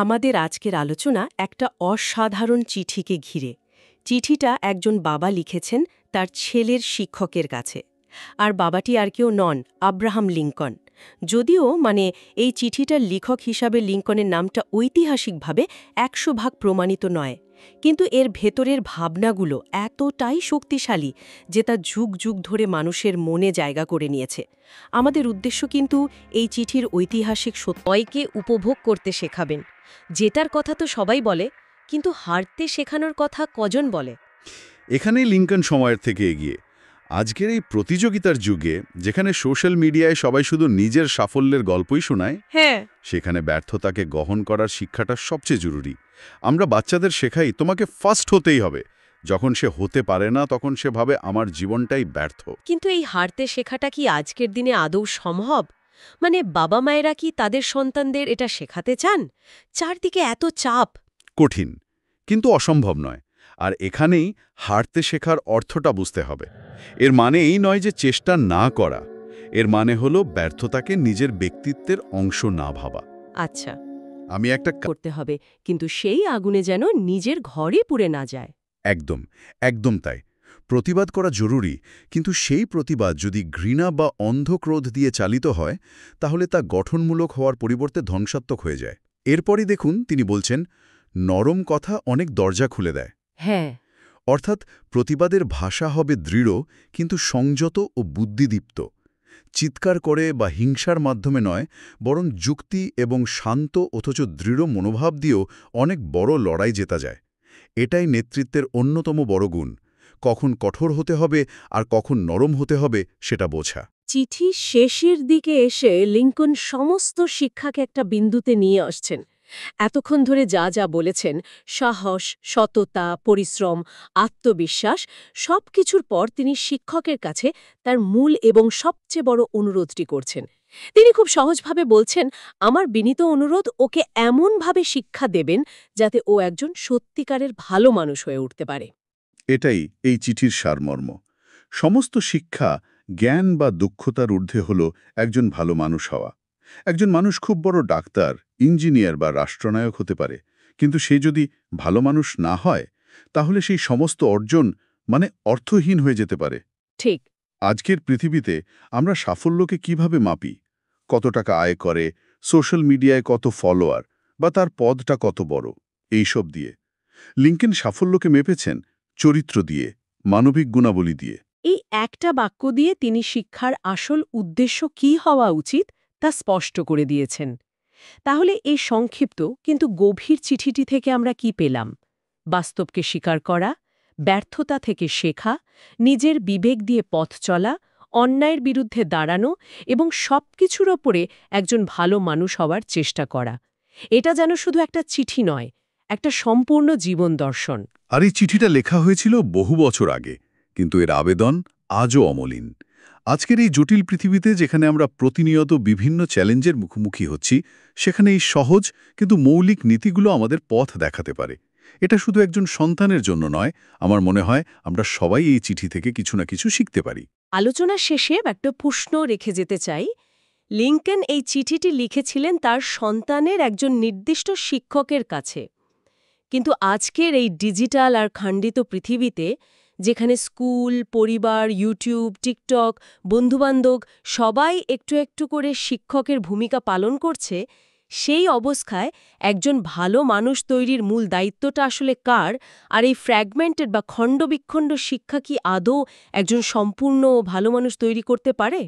আমাদের আজকের আলোচনা একটা অসাধারণ চিঠিকে ঘিরে। চিঠিটা একজন বাবা লিখেছেন তার ছেলের শিক্ষকের কাছে। আর বাবাটি আর কেউ নন, আব্রাহাম লিঙ্কন। যদিও এই চিঠিটার লেখক হিসাবে লিঙ্কনের নামটা ঐতিহাসিকভাবে ১০০ ভাগ প্রমাণিত নয়, কিন্তু এর ভেতরের ভাবনাগুলো এতটাই শক্তিশালী যে তা যুগ যুগ ধরে মানুষের মনে জায়গা করে নিয়েছে। আমাদের উদ্দেশ্য কিন্তু এই চিঠির ঐতিহাসিক সত্যকে উপভোগ করতে শেখাবেন, যেটার কথা তো সবাই বলে, কিন্তু হারতে শেখানোর কথা কজন বলে। এখানেই লিঙ্কন সময়ের থেকে এগিয়ে। আজকের এই প্রতিযোগিতার যুগে, যেখানে সোশ্যাল মিডিয়ায় সবাই শুধু নিজের সাফল্যের গল্পই শোনায়, হ্যাঁ, সেখানে ব্যর্থতাকে গ্রহণ করার শিক্ষাটা সবচেয়ে জরুরি। আমরা বাচ্চাদের শেখাই তোমাকে ফার্স্ট হতেই হবে। যখন সে হতে পারে না, তখন সে ভাবে আমার জীবনটাই ব্যর্থ। কিন্তু এই হারতে শেখাটা কি আজকের দিনে আদৌ সম্ভব? বাবা মায়েরা কি তাদের সন্তানদের এটা শেখাতে চান? চারদিকে এত চাপ। কঠিন, কিন্তু অসম্ভব নয়। আর এখানেই হারতে শেখার অর্থটা বুঝতে হবে। এর মানে এই নয় যে চেষ্টা না করা। এর মানে হলো ব্যর্থতাকে নিজের ব্যক্তিত্বের অংশ না ভাবা। আচ্ছা, আমি একটা করতে হবে, কিন্তু সেই আগুনে যেন নিজের ঘরে পুড়ে না যায়। একদম, একদম তাই। প্রতিবাদ করা জরুরি, কিন্তু সেই প্রতিবাদ যদি ঘৃণা বা অন্ধ ক্রোধ দিয়ে চালিত হয়, তাহলে তা গঠনমূলক হওয়ার পরিবর্তে ধ্বংসাত্মক হয়ে যায়। এরপরই দেখুন তিনি বলছেন, নরম কথা অনেক দরজা খুলে দেয়। হ্যাঁ, অর্থাৎ প্রতিবাদের ভাষা হবে দৃঢ়, কিন্তু সংযত ও বুদ্ধিদীপ্ত। চিৎকার করে বা হিংসার মাধ্যমে নয়, বরং যুক্তি এবং শান্ত অথচ দৃঢ় মনোভাব দিয়েও অনেক বড় লড়াই জেতা যায়। এটাই নেতৃত্বের অন্যতম বড় গুণ। কখন কঠোর হতে হবে আর কখন নরম হতে হবে সেটা বোঝা। চিঠি শেষের দিকে এসে লিঙ্কন সমস্ত শিক্ষাকে একটা বিন্দুতে নিয়ে আসছেন। এতক্ষণ ধরে যা যা বলেছেন, সাহস, সততা, পরিশ্রম, আত্মবিশ্বাস, সবকিছুর পর তিনি শিক্ষকের কাছে তার মূল এবং সবচেয়ে বড় অনুরোধটি করছেন। তিনি খুব সহজভাবে বলছেন, আমার বিনীত অনুরোধ, ওকে এমনভাবে শিক্ষা দেবেন যাতে ও একজন সত্যিকারের ভালো মানুষ হয়ে উঠতে পারে। এটাই এই চিঠির সারমর্ম। সমস্ত শিক্ষা, জ্ঞান বা দক্ষতার ঊর্ধ্বে হল একজন ভালো মানুষ হওয়া। একজন মানুষ খুব বড় ডাক্তার, ইঞ্জিনিয়ার বা রাষ্ট্রনায়ক হতে পারে, কিন্তু সে যদি ভালো মানুষ না হয়, তাহলে সেই সমস্ত অর্জন অর্থহীন হয়ে যেতে পারে। ঠিক। আজকের পৃথিবীতে আমরা সাফল্যকে কিভাবে মাপি? কত টাকা আয় করে, সোশ্যাল মিডিয়ায় কত ফলোয়ার, বা তার পদটা কত বড়, এইসব দিয়ে। লিঙ্কন সাফল্যকে মেপেছেন চরিত্র দিয়ে, মানবিক গুণাবলী দিয়ে। এই একটা বাক্য দিয়ে তিনি শিক্ষার আসল উদ্দেশ্য কী হওয়া উচিত তা স্পষ্ট করে দিয়েছেন। তাহলে এই সংক্ষিপ্ত কিন্তু গভীর চিঠিটি থেকে আমরা কি পেলাম? বাস্তবকে স্বীকার করা, ব্যর্থতা থেকে শেখা, নিজের বিবেক দিয়ে পথ চলা, অন্যায়ের বিরুদ্ধে দাঁড়ানো এবং সবকিছুর ওপরে একজন ভালো মানুষ হওয়ার চেষ্টা করা। এটা যেন শুধু একটা চিঠি নয়, একটা সম্পূর্ণ জীবন দর্শন। আর এই চিঠিটা লেখা হয়েছিল বহু বছর আগে, কিন্তু এর আবেদন আজও অমলিন। আজকের এই জটিল পৃথিবীতে, যেখানে আমরা প্রতিনিয়ত বিভিন্ন চ্যালেঞ্জের মুখোমুখি হচ্ছি, সেখানে এই সহজ কিন্তু মৌলিক নীতিগুলো আমাদের পথ দেখাতে পারে। এটা শুধু একজন সন্তানের জন্য নয়, আমার মনে হয় আমরা সবাই এই চিঠি থেকে কিছু না কিছু শিখতে পারি। আলোচনার শেষে একটা প্রশ্ন রেখে যেতে চাই। লিঙ্কন এই চিঠিটি লিখেছিলেন তার সন্তানের একজন নির্দিষ্ট শিক্ষকের কাছে, কিন্তু আজকের এই ডিজিটাল আর খণ্ডিত পৃথিবীতে, যেখানে স্কুল, পরিবার, ইউটিউব, টিকটক, বন্ধুবান্ধব সবাই একটু একটু করে শিক্ষকের ভূমিকা পালন করছে, সেই অবস্থায় একজন ভালো মানুষ তৈরির মূল দায়িত্বটা আসলে কার? আর এই ফ্র্যাগমেন্টেড বা খণ্ডবিখণ্ড শিক্ষা কি আদৌ একজন সম্পূর্ণ ভালো মানুষ তৈরি করতে পারে?